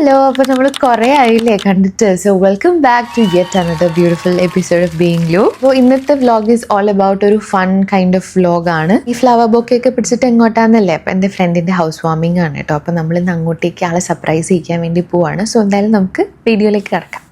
Hello, അപ്പോൾ നമ്മൾ കുറേ ആയില്ലേ കണ്ടിട്ട്. So welcome back to yet another beautiful episode of being you. അപ്പോൾ ഇന്നത്തെ വ്ലോഗ് ഈസ് ഓൾ അബൌട്ട് ഒരു ഫൺ കൈൻഡ് ഓഫ് വ്ലോഗാണ്. ഈ ഫ്ലവർ ബൊക്കെയൊക്കെ പിടിച്ചിട്ട് എങ്ങോട്ടാന്നല്ലേ, അപ്പോൾ എൻ്റെ ഫ്രണ്ടിൻ്റെ ഹൗസ് വാമിംഗ് ആണ് കേട്ടോ. അപ്പോൾ നമ്മൾ ഇന്ന് അങ്ങോട്ടേക്ക് ആളെ സർപ്രൈസ് ചെയ്യിക്കാൻ വേണ്ടി പോവാണ്. സോ എന്തായാലും നമുക്ക് വീഡിയോയിലേക്ക് കിടക്കാം.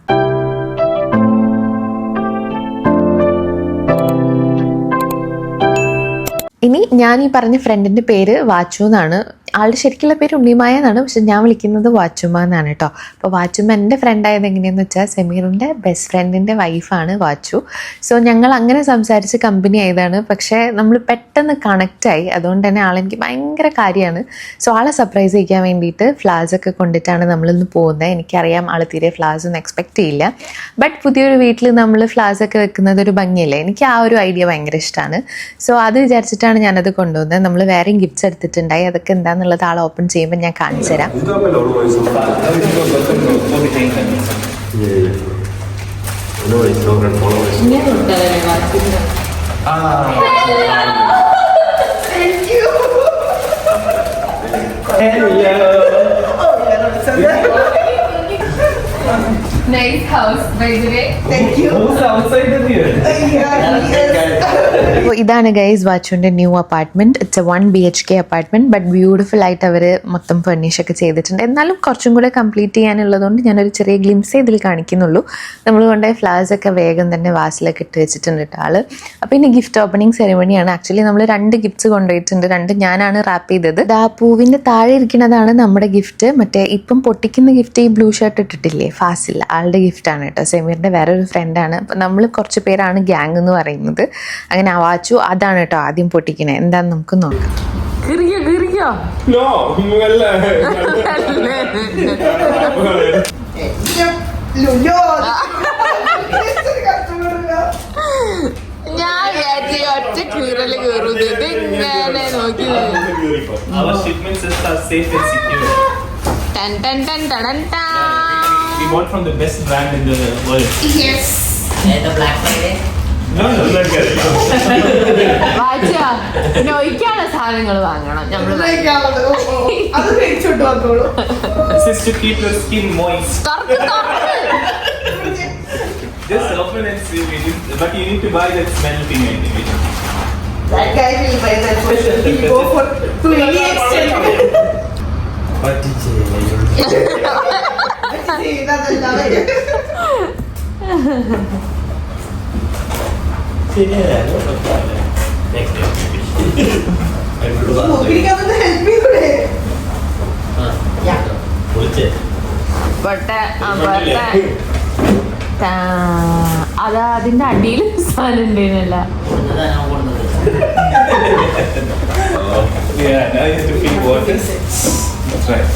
ഇനി ഞാൻ ഈ പറഞ്ഞ ഫ്രണ്ടിൻ്റെ പേര് വാച്ചു എന്നാണ്. ആളുടെ ശരിക്കുള്ള പേര് ഉണ്ണിമായ എന്നാണ്, പക്ഷെ ഞാൻ വിളിക്കുന്നത് വാച്ചുമ്മ എന്നാണ് കേട്ടോ. അപ്പോൾ വാച്ചുമ്മ എൻ്റെ ഫ്രണ്ടായത് എങ്ങനെയാണെന്ന് വെച്ചാൽ സെമീറിൻ്റെ ബെസ്റ്റ് ഫ്രണ്ടിൻ്റെ വൈഫാണ് വാച്ചു. സോ ഞങ്ങൾ അങ്ങനെ സംസാരിച്ച് കമ്പനി ആയതാണ്. പക്ഷേ നമ്മൾ പെട്ടെന്ന് കണക്റ്റായി, അതുകൊണ്ട് തന്നെ ആളെനിക്ക് ഭയങ്കര കാര്യമാണ്. സോ ആളെ സർപ്രൈസ് ചെയ്യാൻ വേണ്ടിയിട്ട് ഫ്ലവേഴ്സൊക്കെ കൊണ്ടിട്ടാണ് നമ്മളിന്ന് പോകുന്നത്. എനിക്കറിയാം ആൾ തീരെ ഫ്ലവേഴ്സ് ഒന്നും എക്സ്പെക്റ്റ് ചെയ്യില്ല, ബട്ട് പുതിയൊരു വീട്ടിൽ നമ്മൾ ഫ്ലവേഴ്സൊക്കെ വെക്കുന്നത് ഒരു ഭംഗിയല്ലേ. എനിക്ക് ആ ഒരു ഐഡിയ ഭയങ്കര ഇഷ്ടമാണ്. സോ അത് വിചാരിച്ചിട്ടാണ് ഞാനത് കൊണ്ടുവന്നത്. നമ്മൾ വേറെയും ഗിഫ്റ്റ്സ് എടുത്തിട്ടുണ്ടായി, അതൊക്കെ എന്താണെന്നുള്ളത് ആൾ ഓപ്പൺ ചെയ്യുമ്പോൾ ഞാൻ കാണിച്ചു തരാം. Nice house, by the way. Thank you. Who's outside the theater? അപ്പോൾ ഇതാണ് ഗൈസ് വാച്ചുവിൻ്റെ new apartment. It's a 1 BHK apartment, but beautiful ആയിട്ട് അവർ മൊത്തം ഫർണിഷൊക്കെ ചെയ്തിട്ടുണ്ട്. എന്നാലും കുറച്ചും കൂടെ കംപ്ലീറ്റ് ചെയ്യാനുള്ളതുകൊണ്ട് ഞാനൊരു ചെറിയ ഗ്ലിംസേ ഇതിൽ കാണിക്കുന്നുള്ളൂ. നമ്മൾ കൊണ്ടുപോയ ഫ്ലവേഴ്സൊക്കെ വേഗം തന്നെ വാസിലൊക്കെ ഇട്ട് വെച്ചിട്ടുണ്ട് കേട്ടോ ആൾ. അപ്പോൾ ഇനി ഗിഫ്റ്റ് ഓപ്പണിംഗ് സെറിമണിയാണ്. ആക്ച്വലി നമ്മൾ 2 ഗിഫ്റ്റ്സ് കൊണ്ടുപോയിട്ടുണ്ട്. 2 ഞാനാണ് റാപ്പ് ചെയ്തത്. ആ പൂവിൻ്റെ താഴെ ഇരിക്കുന്നതാണ് നമ്മുടെ ഗിഫ്റ്റ്. മറ്റേ ഇപ്പം പൊട്ടിക്കുന്ന ഗിഫ്റ്റ് ഈ ബ്ലൂ ഷർട്ട് ഇട്ടിട്ടില്ലേ, ഫാസിൽ, ആളുടെ ഗിഫ്റ്റാണ് കേട്ടോ. സെമീറിൻ്റെ വേറൊരു ഫ്രണ്ടാണ്. അപ്പോൾ നമ്മൾ കുറച്ച് പേരാണ് ഗ്യാങ് എന്ന് പറയുന്നത്. അങ്ങനെ വാച്ചു അതാണ് കേട്ടോ ആദ്യം പൊട്ടിക്കണേ. എന്താന്ന് നമുക്ക് നോക്കാം. ഞാൻ ഒറ്റ കീറല് കീറുന്നത് ഇങ്ങനെ നോക്കി. We bought from the best brand in the world. Yes. The Black Friday. No, not good. നോയിക്കാനുള്ള സാധനങ്ങൾ വാങ്ങണം നമ്മള്. This is to keep your skin moist. Just open and see it. But you need to buy that smell thing, I think. That guy will buy that for sure. He'll go for to any extent. But അതാ അതിന്റെ അടിയിൽ സാധനം ഉണ്ടേനല്ല. yeah, now you have to feel water. That's right.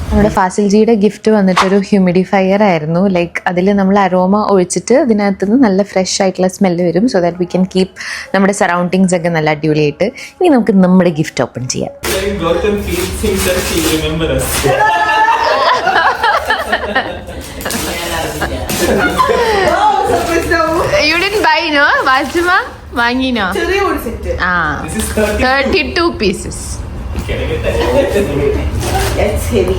നമ്മുടെ ഫാസിൽ ജിയുടെ gift വന്നിട്ടൊരു humidifier ആയിരുന്നു. Like അതിൽ നമ്മൾ aroma ഒഴിച്ചിട്ട് അതിനകത്തുനിന്ന് നല്ല ഫ്രഷ് ആയിട്ടുള്ള സ്മെല്ല് വരും. So that we can keep നമ്മുടെ സറൗണ്ടിങ്സ് ഒക്കെ നല്ല അടിപൊളിയായിട്ട്. ഇനി നമുക്ക് നമ്മുടെ ഗിഫ്റ്റ് ഓപ്പൺ ചെയ്യാം. Gotham feels himself, he remember us. You didn't buy, no? വാച്ചുമ വാങ്ങിനോ? ആ, 32 pieces. It's heavy.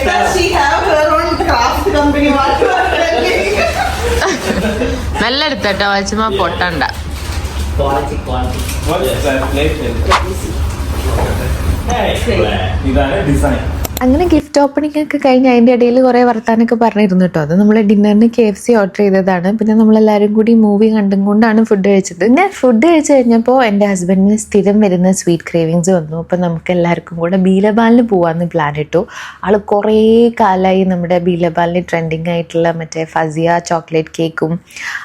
Does she have her own craft company? What you are telling? നല്ല എടുത്തട്ടോ വാച്ചുമ, പൊട്ടണ്ട. Quality. What's translation? ഇതാണ് ഡിസൈൻ. അങ്ങനെ ഗിഫ്റ്റ് ഓപ്പണിംഗ് ഒക്കെ കഴിഞ്ഞ് അതിൻ്റെ ഇടയിൽ കുറേ വർത്താനൊക്കെ പറഞ്ഞിരുന്നു കേട്ടോ. അത് നമ്മൾ ഡിന്നറിന് KFC ഓർഡർ ചെയ്തതാണ്. പിന്നെ നമ്മളെല്ലാവരും കൂടി മൂവി കണ്ടും കൊണ്ടാണ് ഫുഡ് കഴിച്ചത്. ഞാൻ ഫുഡ് കഴിച്ച് കഴിഞ്ഞപ്പോൾ എൻ്റെ ഹസ്ബൻഡിന് സ്ഥിരം വരുന്ന സ്വീറ്റ് ക്രേവിങ്സ് വന്നു. അപ്പോൾ നമുക്ക് എല്ലാവർക്കും കൂടെ ബീലബാലിന് പോകാമെന്ന് പ്ലാൻ ഇട്ടു. ആൾ കുറേ കാലമായി നമ്മുടെ ബീലബാലിന് ട്രെൻഡിങ് ആയിട്ടുള്ള മറ്റേ ഫസിയ ചോക്ലേറ്റ് കേക്കും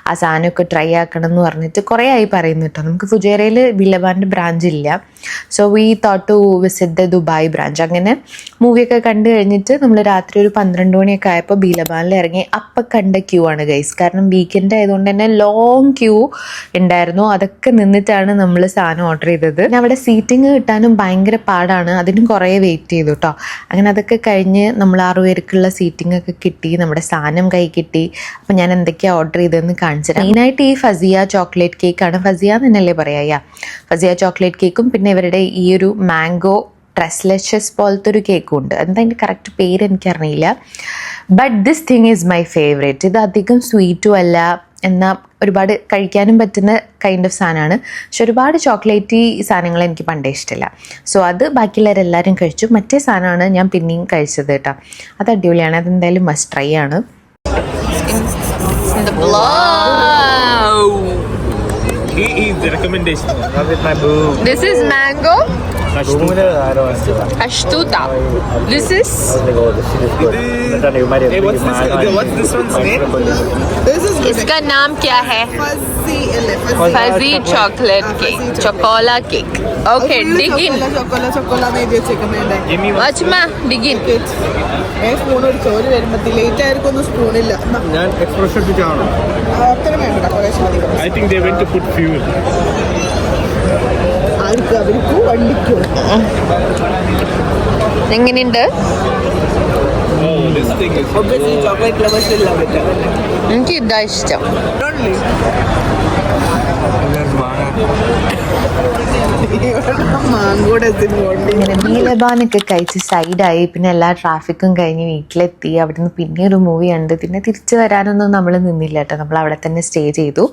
ആ സാധനമൊക്കെ ട്രൈ ആക്കണം എന്ന് പറഞ്ഞിട്ട് കുറേ ആയി പറയുന്നു കേട്ടോ. നമുക്ക് ഫുജേറയിൽ ബീലബാലിൻ്റെ ബ്രാഞ്ച് ഇല്ല. So we thought to visit the Dubai branch. അങ്ങനെ മൂവി മൂവിയൊക്കെ കണ്ടു കഴിഞ്ഞിട്ട് നമ്മൾ രാത്രി ഒരു 12 മണിയൊക്കെ ആയപ്പോൾ ബീലബാനിൽ ഇറങ്ങി. അപ്പം കണ്ട ക്യൂ ആണ് ഗൈസ്. കാരണം വീക്കെൻഡ് ആയതുകൊണ്ട് തന്നെ ലോങ് ക്യൂ ഉണ്ടായിരുന്നു. അതൊക്കെ നിന്നിട്ടാണ് നമ്മൾ സാധനം ഓർഡർ ചെയ്തത്. പിന്നെ അവിടെ സീറ്റിംഗ് കിട്ടാനും ഭയങ്കര പാടാണ്. അതിനും കുറേ വെയിറ്റ് ചെയ്തു കേട്ടോ. അങ്ങനെ അതൊക്കെ കഴിഞ്ഞ് നമ്മൾ 6 പേർക്കുള്ള സീറ്റിംഗ് ഒക്കെ കിട്ടി. നമ്മുടെ സാധനം കൈ കിട്ടി. അപ്പം ഞാൻ എന്തൊക്കെയാണ് ഓർഡർ ചെയ്തതെന്ന് കാണിച്ചു തരാം. മെയിനായിട്ട് ഈ ഫസിയ ചോക്ലേറ്റ് കേക്കാണ്. ഫസിയ എന്നല്ലേ പറയാ. ഫസിയ ചോക്ലേറ്റ് കേക്കും പിന്നെ ഇവരുടെ ഈ ഒരു മാംഗോ ട്രസ്ലെഷസ് പോലത്തെ ഒരു കേക്കും ഉണ്ട്. എന്താ അതിൻ്റെ കറക്റ്റ് പേര് എനിക്കറിയില്ല. But this thing is my favourite. ഇത് അധികം സ്വീറ്റും അല്ല, എന്നാൽ ഒരുപാട് കഴിക്കാനും പറ്റുന്ന കൈൻഡ് ഓഫ് സാധനമാണ്. പക്ഷെ ഒരുപാട് ചോക്ലേറ്റി സാധനങ്ങൾ എനിക്ക് പണ്ടേ ഇഷ്ടമില്ല. സോ അത് ബാക്കിയുള്ളവരെല്ലാവരും കഴിച്ചു. മറ്റേ സാധനമാണ് ഞാൻ പിന്നെയും കഴിച്ചത് കേട്ടോ. അത് അടിപൊളിയാണ്. അതെന്തായാലും മസ്റ്റ് ട്രൈ ആണ്. He is the recommendation. This is mango ashtuta. This is Hey, what's this one's name? This is इसका नाम क्या है? Fuzzy chocolate cake, chocola cake. Okay, dig in. chocolate में जो चिकन है Give me one. Vachma, dig in. मैं spoon और ചോറ് വരുമ്പോൾ ലേറ്റ് ആയിരിക്കും സ്പൂണില്ല ഞാൻ എക്സ്പ്രഷൻ ഇട്ടിട്ടാണോ അത്ര വേണ്ട കുറേശ്ശെ മതി I think they went to put fuel. ആർക്ക് അവർക്ക് വണ്ടിക്കോ എങ്ങനെയുണ്ട്? Oh, this thing is. obviously chocolate lovers will love it എനിക്ക് ഇതാ ഇഷ്ടം. only മാംഗോ ഡസൻ വോണ്ടി ഇങ്ങനെ ബീലബാനൊക്കെ കഴിച്ച് സൈഡായി. പിന്നെ എല്ലാ ട്രാഫിക്കും കഴിഞ്ഞ് വീട്ടിലെത്തി. അവിടുന്ന് പിന്നെ ഒരു മൂവി കണ്ട് പിന്നെ തിരിച്ചു വരാനൊന്നും നമ്മൾ നിന്നില്ല കേട്ടോ. നമ്മൾ അവിടെ തന്നെ സ്റ്റേ ചെയ്തു.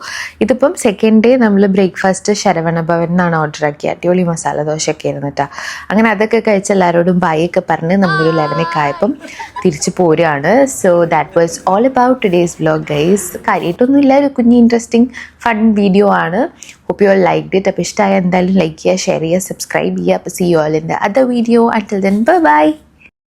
ഇതിപ്പം സെക്കൻഡ് ഡേ നമ്മൾ ബ്രേക്ക്ഫാസ്റ്റ് ശരവണ ഭവൻ എന്നാണ് ഓർഡർ ആക്കിയത്. അടിപൊളി മസാല ദോശയൊക്കെ ആയിരുന്നു കേട്ടോ. അങ്ങനെ അതൊക്കെ കഴിച്ച് എല്ലാവരോടും ബൈ ഒക്കെ പറഞ്ഞ് നമ്മളൊരു 11 ആയപ്പം തിരിച്ചു പോരുകയാണ്. So that was all about today's vlog guys. കാര്യമായിട്ടൊന്നും ഇല്ല, ഒരു കുഞ്ഞ് ഇൻട്രസ്റ്റിംഗ് ഫൺ വീഡിയോ ആണ്. Hope you all liked it. അപ്പോൾ ഇഷ്ടമായ എന്തായാലും ലൈക്ക് ചെയ്യുക, ഷെയർ ചെയ്യുക, സബ്സ്ക്രൈബ് ചെയ്യുക. അപ്പോൾ see you all in the other video. Until then bye by.